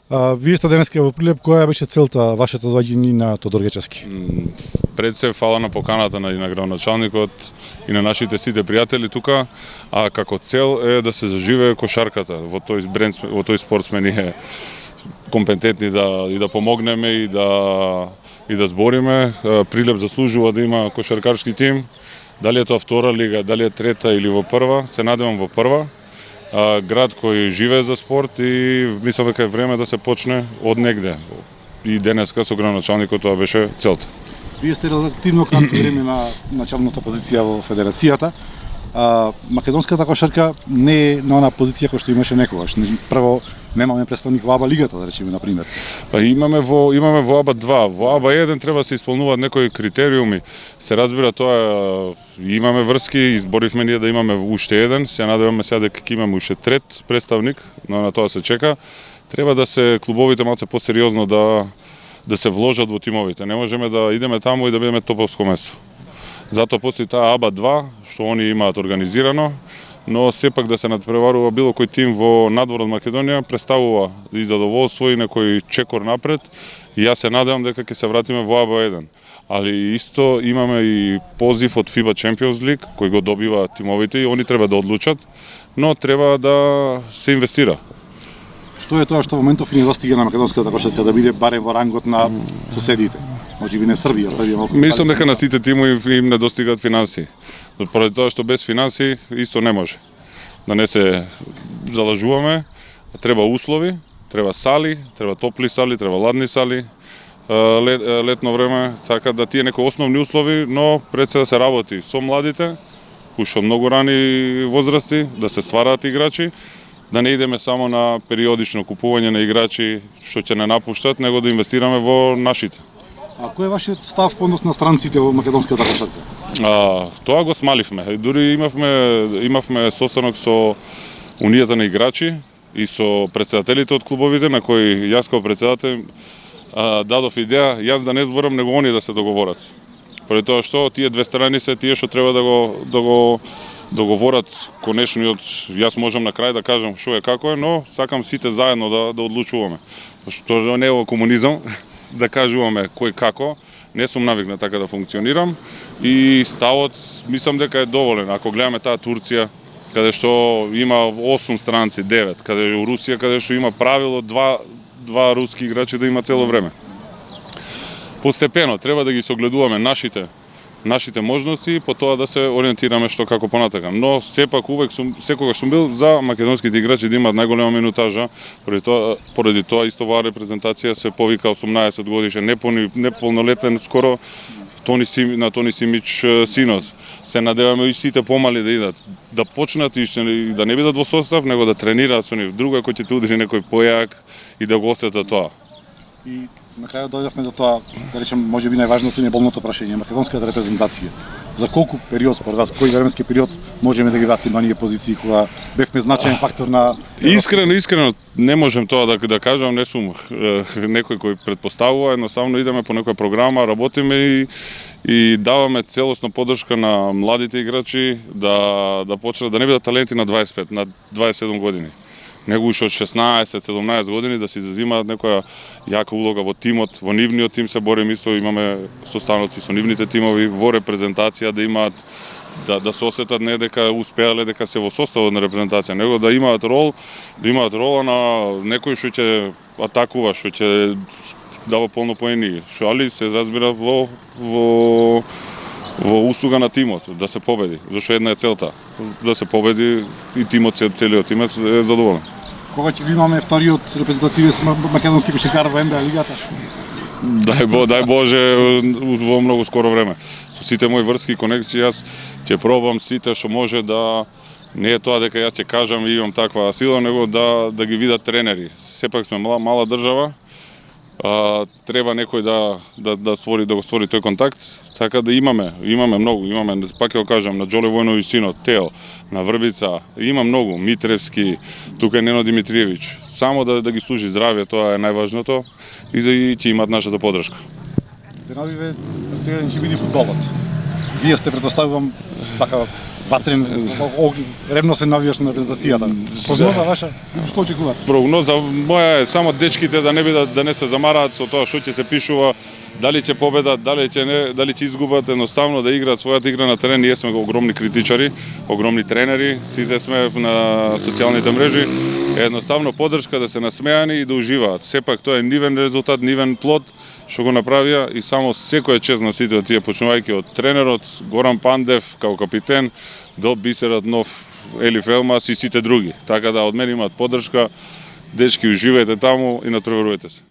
Вие сте денеска во Прилеп, која беше целта вашето доаѓање на Тодор Гечевски? Пред се фала на поканата на градоначалникот и на нашите сите пријатели тука, а како цел е да се заживее кошарката. Во тој спорт сме ние компетентни да помогнеме и да збориме. Прилеп заслужува да има кошаркарски тим. Дали е тоа втора лига, дали е трета или во прва, се надевам во прва. Град кој живее за спорт и мислам дека е време да се почне од негде. И денеска со градоначалникот тоа беше целта. Вие сте релативно кратко време на началната позиција во федерацијата. Македонската кошарка не е на она позиција која што имаше некогаш. Прво, немаме представник во АБА лигата, да речеме, на пример. Па имаме во АБА 2, во АБА 1 треба да се исполнуваат некои критериуми. Се разбира тоа, имаме врски, изборивме ние да имаме уште еден, се надеваме сега дека ќе имаме уште трет представник, но на тоа се чека. Треба да се клубовите малце посериозно да се вложат во тимовите. Не можеме да идеме таму и да бидеме топовско место. Затоа постои таа АБА 2, што они имаат организирано, но сепак да се надпреварува било кој тим во надвор од Македонија представува и задоволство и некој чекор напред. И јас се надевам дека ќе се вратиме во АБА 1. Али исто имаме и позив од FIBA Champions League кој го добива тимовите и они треба да одлучат, но треба да се инвестира. Што е тоа што во моментов не достига на македонската кошарка да биде барем во рангот на соседите? Може би не Србија, малку. Мислам дека на сите тимови им недостигаат финансии. Поради тоа што без финансии исто не може. Да не се залажуваме, треба услови, треба сали, треба топли сали, треба ладни сали, летно време, така да тие некои основни услови, но пред се да се работи со младите, уште многу рани возрасти, да се ствараат играчи, да не идеме само на периодично купување на играчи што ќе не напуштат, него да инвестираме во нашите. А кој е вашиот став по однос на странците во македонската кошарка? Тоа го смаливме. Дури имавме состанок со Унијата на играчи и со претседателите од клубовите, на кои јас како претседател дадов идеја, јас да не зборам, него они да се договорат. Поради тоа што тие две страни се тие што треба да го договорат конечниот. Јас можам на крај да кажам што е како е, но сакам сите заедно да одлучуваме. Што не е комунизам, да кажуваме кој како, не сум навикнат така да функционирам и ставот мислам дека е доволен. Ако гледаме таа Турција, каде што има 8 странци, 9, каде у Русија, каде што има правило два руски играчи да има цело време. Постепено треба да ги согледуваме нашите можности и по тоа да се ориентираме што како понатака. Но сепак секогаш сум бил за македонските играчи да имаат најголема минутажа. Поради тоа исто оваа репрезентација се повика 18 годишен, неполнолетен скоро на Тони Симич синот. Се надеваме и сите помали да идат, да почнат и да не бидат во состав, него да тренираат со нив. Друго е кој ќе те удри некој појак и да го осетат тоа. И на крајот дојдовме до тоа, да речем, можеби најважното и најболното прашање, македонската репрезентација. За колку период според вас, кој временски период можеме да ги вратиме на оние позиции кога бевме значаен фактор на Искрено не можем тоа да кажам, не сум некој кој претпоставува, едноставно идеме по некоја програма, работиме и даваме целосна поддршка на младите играчи да почнат да не бидат таленти на 25, на 27 години. Него уште од 16-17 години да се зазимаат некоја јака улога во тимот, во нивниот тим се борим исто, имаме состаноци со нивните тимови, во репрезентација да имаат, да се осетат не дека успеале дека се во составот на репрезентација, него да имаат рола на некој што ќе атакува, што ќе дава полно поени, што али се разбира во услуга на тимот, да се победи, зашто една е целта, да се победи и тимот, целиот тим е задоволен. Кога ќе имаме вториот репрезентативен македонски кошаркар во НБА лигата? Дај Боже во многу скоро време. Со сите мои врски и конекции јас ќе пробам сите што може да не е тоа дека јас ќе кажам и имам таква сила, него да ги видат тренери. Сепак сме мала држава, треба некој да го створи тој контакт, така да имаме многу, пак ќе го кажам, на Џоле Војнови синот, Тео, на Врбица, има многу, Митревски, тука е Нено Димитриевич, само да ги служи здравје, тоа е најважното и да ќе имаат нашата поддршка. Деновиве, тој ќе биде фудбалот. вие сте претпоставувам така ватрен, ревносен навијаш на репрезентацијата. Прогноза ваша, што очекувате? Прогноза моја е само дечките да не се замараат со тоа што ќе се пишува, дали ќе победат, дали ќе изгубат, едноставно да играат својата игра на терен. Ние сме огромни критичари, огромни тренери, сите сме на социјалните мрежи. Едноставно поддршка да се насмеани и да уживаат. Сепак тоа е нивен резултат, нивен плод што го направија и само секоја чест на сите од тие, почнувајќи од тренерот Горан Пандев као капитен до бисерот нов Елиф Елмас и сите други. Така да од мене имаат поддршка, дечки уживајте таму и натпреварувајте се.